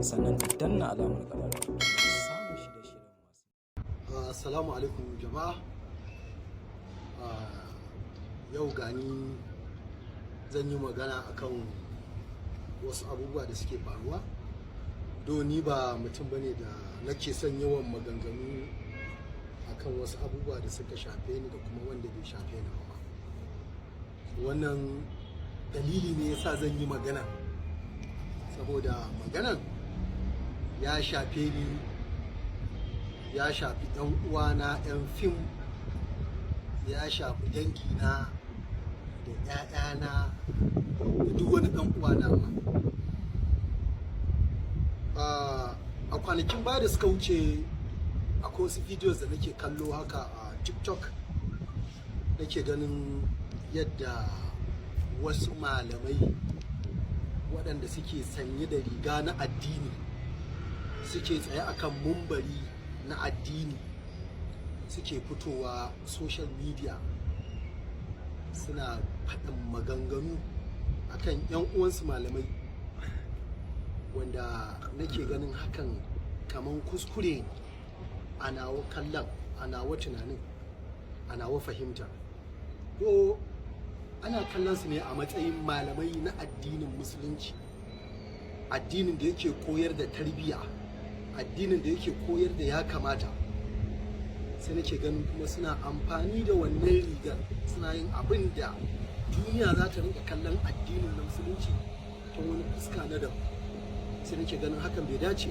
sannan ka danna alamar ƙararrawa don samun shirye-shiryen masu. Assalamu alaikum jama'a. Yau gani zan yi magana akan wasu abubuwa da suke faruwa. Ni ba mutum bane da nake son yawan maganganu akan wasu abubuwa da suka shafe ni da kuma wanda bai shafe ni ba. Wannan dalili ne yasa zan yi magana, saboda maganan ya shafe ni, ya shafi ɗan uwana 'yan fim, ya shafi dangina da 'ya'yana da duk wani ɗan uwana ma. A kwanakin baya da suka wuce akwai wasu videos da nake kallo haka a TikTok, nake ganin yadda wasu malamai waɗanda suke sanye da riga na addini suke tsaye akan mumbari na addini suke fitowa social media suna faɗin maganganu akan 'yan uwansu malamai, wanda nake ganin hakan kaman kuskure a nawa kallon, a nawa tunanin, a nawa fahimta. Ko ana kallon su ne a matsayin malamai na addinin musulunci, addinin da yake koyar da tarbiyya, addinin da yake koyar da ya kamata. Sai nake ganin kuma suna amfani da wannan rigar, suna yin abin da duniya za ta rinka kallon addinin na musulunci ta wani fuska na daban. Sai nake ganin hakan bai dace.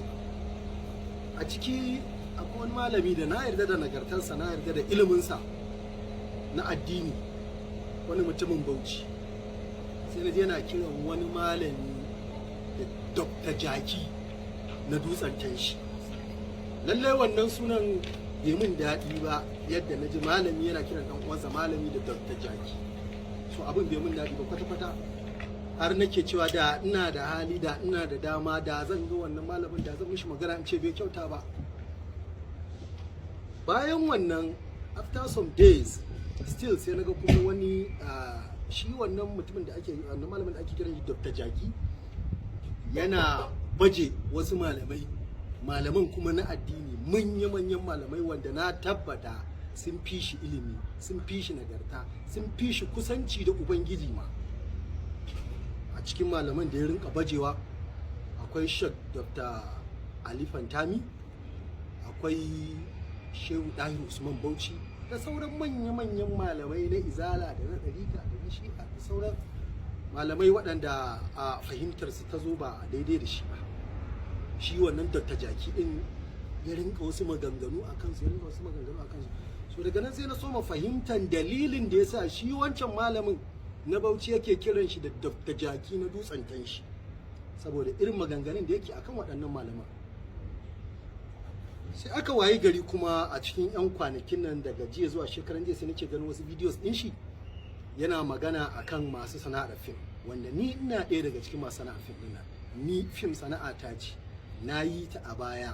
A ciki akwai wani malami da na yarda da nagartarsa, na yarda da iliminsa na addini, wani mutumin Bauchi. Sai na je na kiran wani malami da Dr. Jaki na dutsen Tanshi. Lallai wannan sunan bai min daɗi ba, yadda na ji malami yana kiran ɗan uwansa malami da Dr. Jaki. So abin bai min daɗi ba kwata-kwata. Har nake cewa da ina da hali, da ina da dama, da zan ga wannan malamin, da zan mishi magana in ce bai kyauta ba. Bayan wannan, after some days, still sai naga kuma wani shi wannan mutumin da ake, wannan malamin da ake kiran shi Dr. Jaki, yana baje wasu malaman kuma na addini, manya-manyan malamai wanda na tabbata sun fi shi ilimi, sun fi shi nagarta, sun fi shi kusanci da Ubangiji ma. A cikin malaman da ya rinka bajewa akwai Sheikh Dr. Ali Fantami, akwai Shehu Dahiru Usman Bauchi, da sauran manya-manyan malamai na izala da na ɗarika da na shi'a da sauran malamai waɗanda a fahimtarsu ta zo ba daidai da shi ba. Shi wannan Dr. Jaki ɗin ya rinka wasu maganganu a kansu, ya rinka wasu maganganu a kansu. So daga nan sai na soma fahimtar dalilin da ya sa shi wancan malamin na Bauchi yake kiran shi da Dr. Jaki na dutsen Tanshi, saboda irin maganganun da yake akan waɗannan malaman. Sai aka wayi gari kuma a cikin 'yan kwanakin nan, daga jiya zuwa shekaran jiya, sai nake ganin wasu videos ɗin shi yana magana akan masu sana'ar fim, wanda ni ina ɗaya daga cikin masu sana'ar fim ɗin nan. Ni fim sana'a ta ce, na yi ta a baya,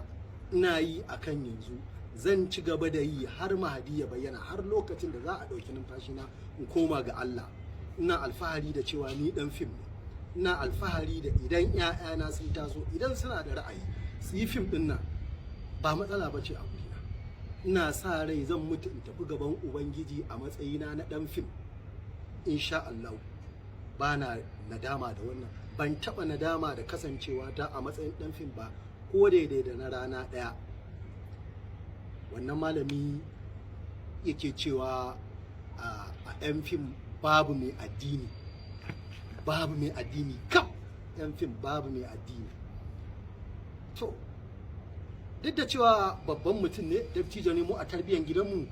ina yi akan yanzu, zan ci gaba da yi har mahadi ya bayyana, har lokacin da za a ɗauki numfashina in koma ga Allah. Ina alfahari da cewa ni ɗan fim ne, ina alfahari da idan 'ya'yana sun taso, idan suna da ra'ayi su yi fim ɗin nan, ba matsala ba ce a gurina. Ina sa rai zan mutu in tafi gaban Ubangiji a matsayina na ɗan fim, insha Allah. Ba na nadama da wannan, ban taɓa nadama da kasancewa ta a matsayin ɗan fim ba, ko daidai da na rana ɗaya. Wannan malami yake cewa a 'yan fim babu mai addini, babu mai addini kam, 'yan fim babu mai addini. To duk da cewa babban mutum ne, dattijo ne, mu a tarbiyyar gidanmu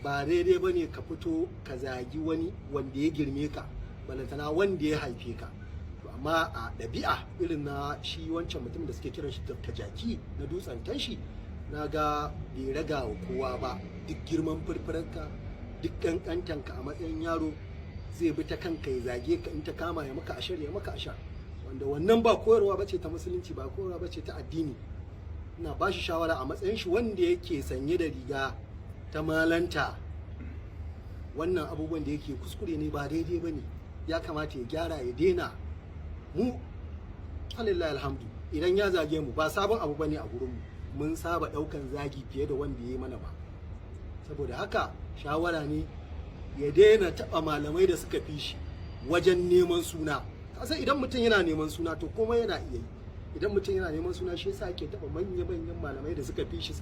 ba daidai ba ne ka fito ka zagi wani wanda ya girme ka, balantana wanda ya haife ka. Amma a ɗabi'a irin na shi wancan mutum da suke kiran shi Dr. Jaki na dutsen Tanshi, na ga bai raga wa kowa ba. Duk girman furfuranka, duk ƙanƙantanka a matsayin yaro, zai bi ta kanka ya zage ka, in ta kama ya maka ashar, ya maka ashar, wanda wannan ba koyarwa bace ta musulunci, ba koyarwa bace ta addini. Ina ba shi shawara a matsayin shi wanda yake sanye da riga ta malanta, wannan abubuwan da yake kuskure ne, ba daidai ba ne, ya kamata ya gyara, ya daina. Mu alillahi alhamdu idan ya zage mu ba sabon abu bane a gurin mu, mun saba daukan zagi fiye da wanda ya yi mana ba. Saboda haka shawara ne ya daina taba malamai da suka fi shi wajen neman suna. Kasan idan mutum yana neman suna to komai yana iya yi. Idan mutum yana neman suna shi yasa ake taba manyan malamai da suka fi shi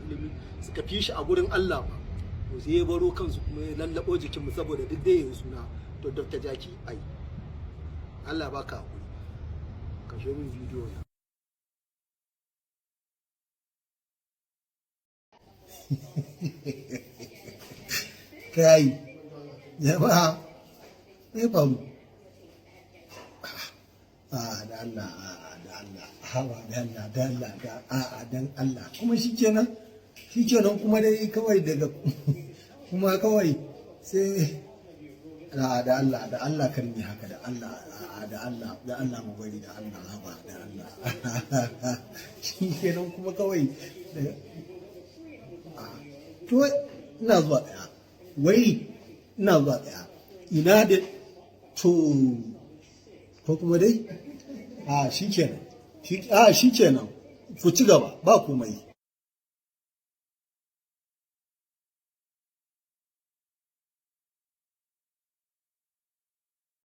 ilimi, suka fi shi a gurin Allah ba. To sai ya baro kansu kuma ya lallabo jikin mu saboda duk dai yayin suna. To Dr. Jaki ai Allah baka hakuri. Kashe min bidiyo na. Kai jama'a me faru da Allah hawa da Allah dan Allah kuma shikenan kuma dai kawai daga kuma kawai sai da Allah kan yi haka da Allah mu bari da Allah haba da Allah shikenan kuma kawai to ina zuwa daya ina da to ko kuma dai shikenan ku ci gaba ba komai.